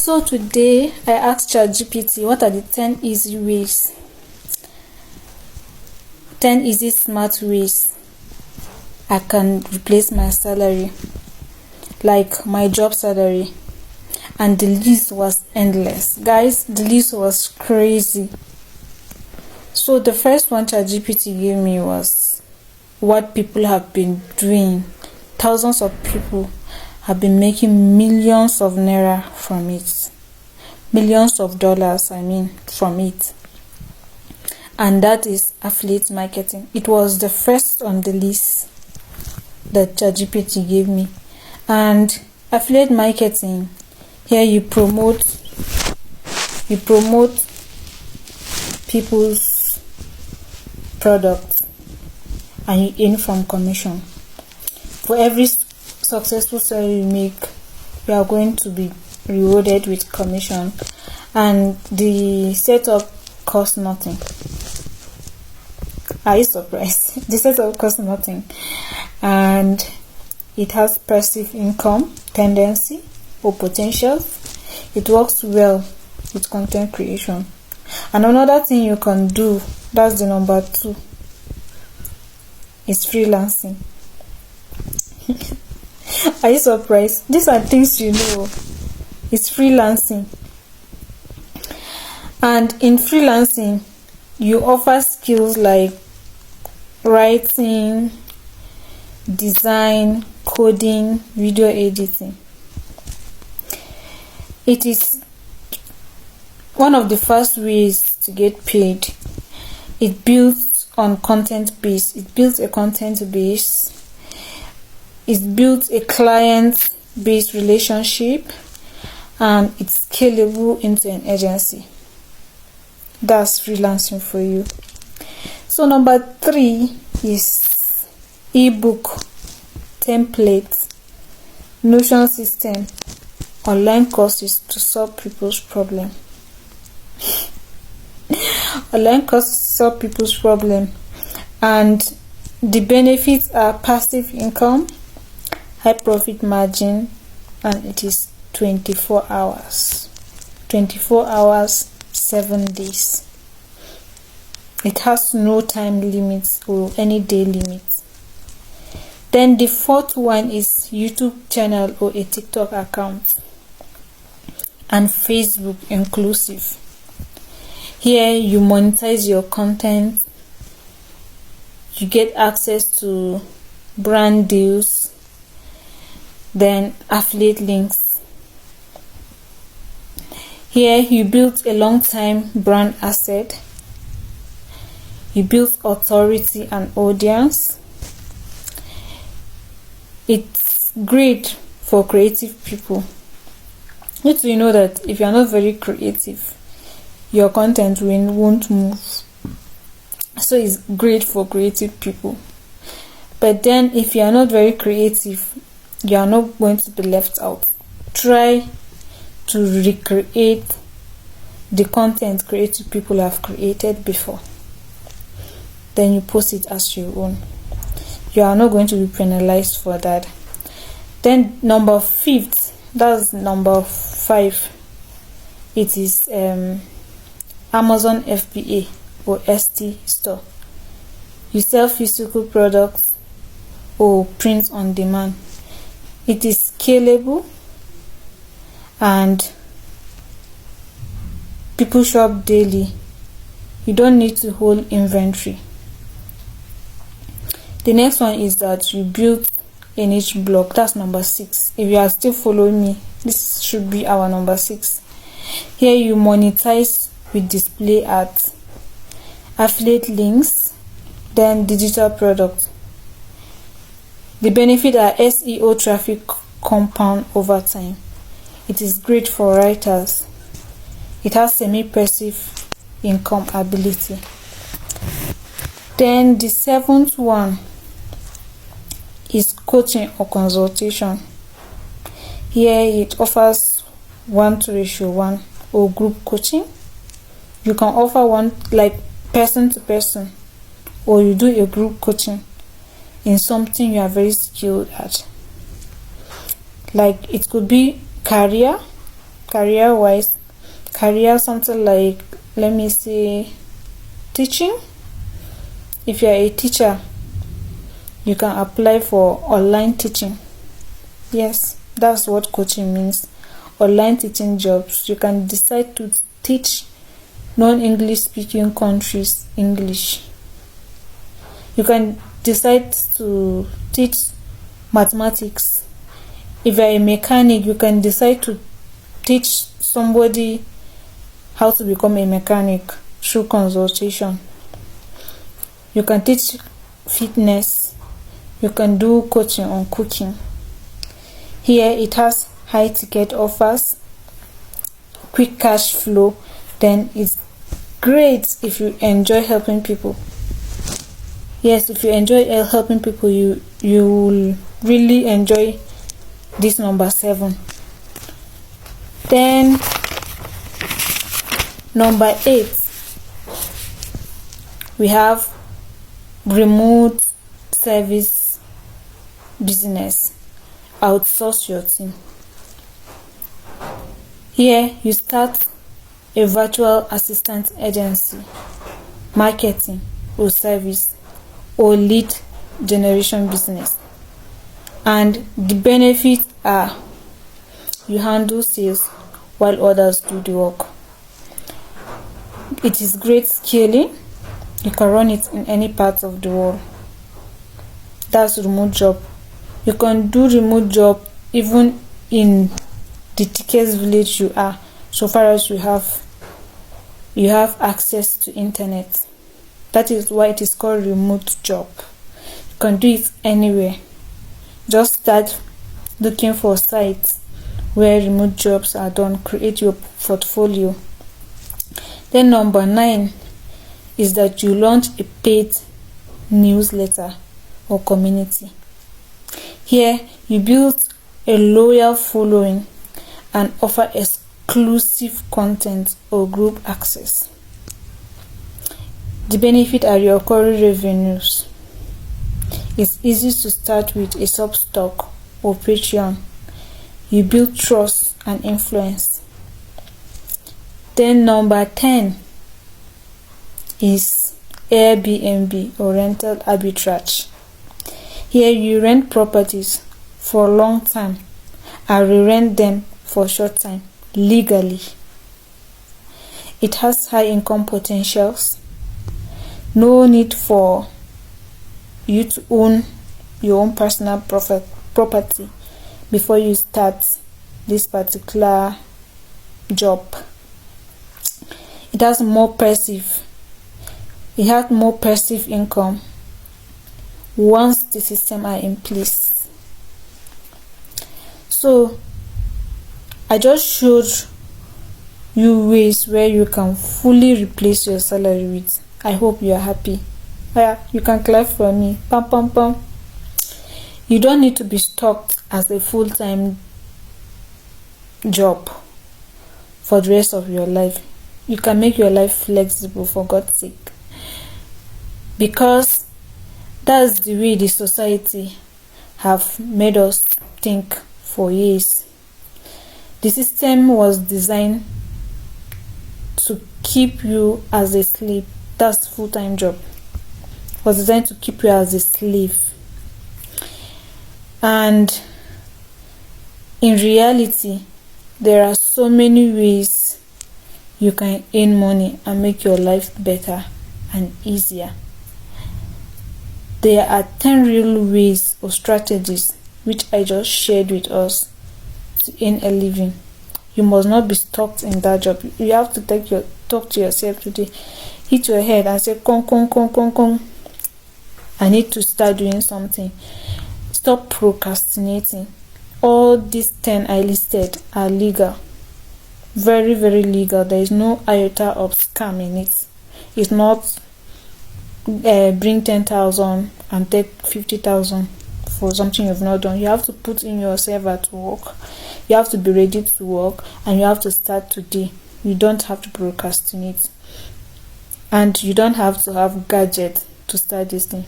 So today I asked ChatGPT what are the 10 easy ways, 10 easy smart ways I can replace my salary, like my job salary. And the list was endless. Guys, the list was crazy. So the first one ChatGPT gave me was what people have been doing. Thousands of people have been making millions of naira from it. Millions of dollars, from it. And that is affiliate marketing. It was the first on the list that ChatGPT gave me. And affiliate marketing, here you promote people's products and you earn from commission. For every successful sale you make, you are going to be rewarded with commission, and the setup costs nothing. Are you surprised? The setup costs nothing, and it has passive income tendency or potential. It works well with content creation. And another thing you can do, that's the number 2, is freelancing. Are you surprised? These are things you know. It's freelancing. And in freelancing, you offer skills like writing, design, coding, video editing. It is one of the first ways to get paid. It builds on content base. It builds a content base. It builds a client-based relationship, and it's scalable into an agency. That's freelancing for you. So number 3 is ebook, templates, Notion system, online courses to solve people's problem. Online courses solve people's problem, and the benefits are passive income, high profit margin, and it is 24 hours. 24 hours, 7 days. It has no time limits or any day limit. Then the 4th one is YouTube channel or a TikTok account, and Facebook inclusive. Here you monetize your content, you get access to brand deals, then affiliate links. Here you build a long time brand asset, you build authority and audience. It's great for creative people. You know that if you are not very creative, your content won't move. So it's great for creative people. But then if you are not very creative, you are not going to be left out. Try to recreate the content creative people have created before. Then you post it as your own. You are not going to be penalized for that. Then number 5, that's number 5. It is Amazon FBA or ST store. You sell physical products or print on demand. It is scalable and people shop daily. You don't need to hold inventory. The next one is that you build a niche blog. That's number 6. If you are still following me, this should be our number 6. Here you monetize with display ads, affiliate links, then digital products. The benefit are SEO traffic compound over time. It is great for writers. It has semi-passive income ability. Then the 7th one is coaching or consultation. Here it offers 1:1 or group coaching. You can offer one like person to person, or you do a group coaching in something you are very skilled at. Like it could be career career something like, let me say, teaching. If you are a teacher, you can apply for online teaching. Yes, that's what coaching means. Online teaching jobs. You can decide to teach non-English speaking countries English. You can decide to teach mathematics. If you're a mechanic, you can decide to teach somebody how to become a mechanic through consultation. You can teach fitness. You can do coaching on cooking. Here it has high ticket offers, quick cash flow. Then it's great if you enjoy helping people. Yes, if you enjoy helping people, you will really enjoy this number 7. Then number 8, we have remote service business. Outsource your team. Here you start a virtual assistant agency, marketing or service or lead generation business. And the benefits are you handle sales while others do the work. It is great scaling. You can run it in any part of the world. That's remote job. You can do remote job even in the thickest village you are, so far as you have access to internet. That is why it is called remote job. You can do it anywhere. Just start looking for sites where remote jobs are done. Create your portfolio. Then number 9 is that you launch a paid newsletter or community. Here you build a loyal following and offer exclusive content or group access. The benefit are recurring revenues. It's easy to start with a Substock or Patreon. You build trust and influence. Then number 10 is Airbnb or rental arbitrage. Here you rent properties for a long time and re-rent them for a short time legally. It has high income potentials. No need for you to own your own personal property before you start this particular job. It has more passive income once the system are in place. So I just showed you ways where you can fully replace your salary with. I hope you are happy. Yeah, you can clap for me. Pam pam pam. You don't need to be stuck as a full-time job for the rest of your life. You can make your life flexible, for God's sake, because that's the way the society have made us think for years. The system was designed to keep you as a slave. That's full-time job. It was designed to keep you as a slave. And in reality, there are so many ways you can earn money and make your life better and easier. There are 10 real ways or strategies which I just shared with us to earn a living. You must not be stuck in that job. You have to talk to yourself today. Hit your head and say, come. I need to start doing something. Stop procrastinating. All these 10 I listed are legal. Very, very legal. There is no iota of scam in it. It's not bring 10,000 and take 50,000 for something you've not done. You have to put in yourself at work. You have to be ready to work, and you have to start today. You don't have to procrastinate, and you don't have to have gadget to start this thing.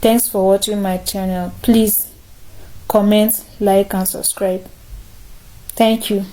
Thanks for watching my channel. Please comment, like and subscribe. Thank you.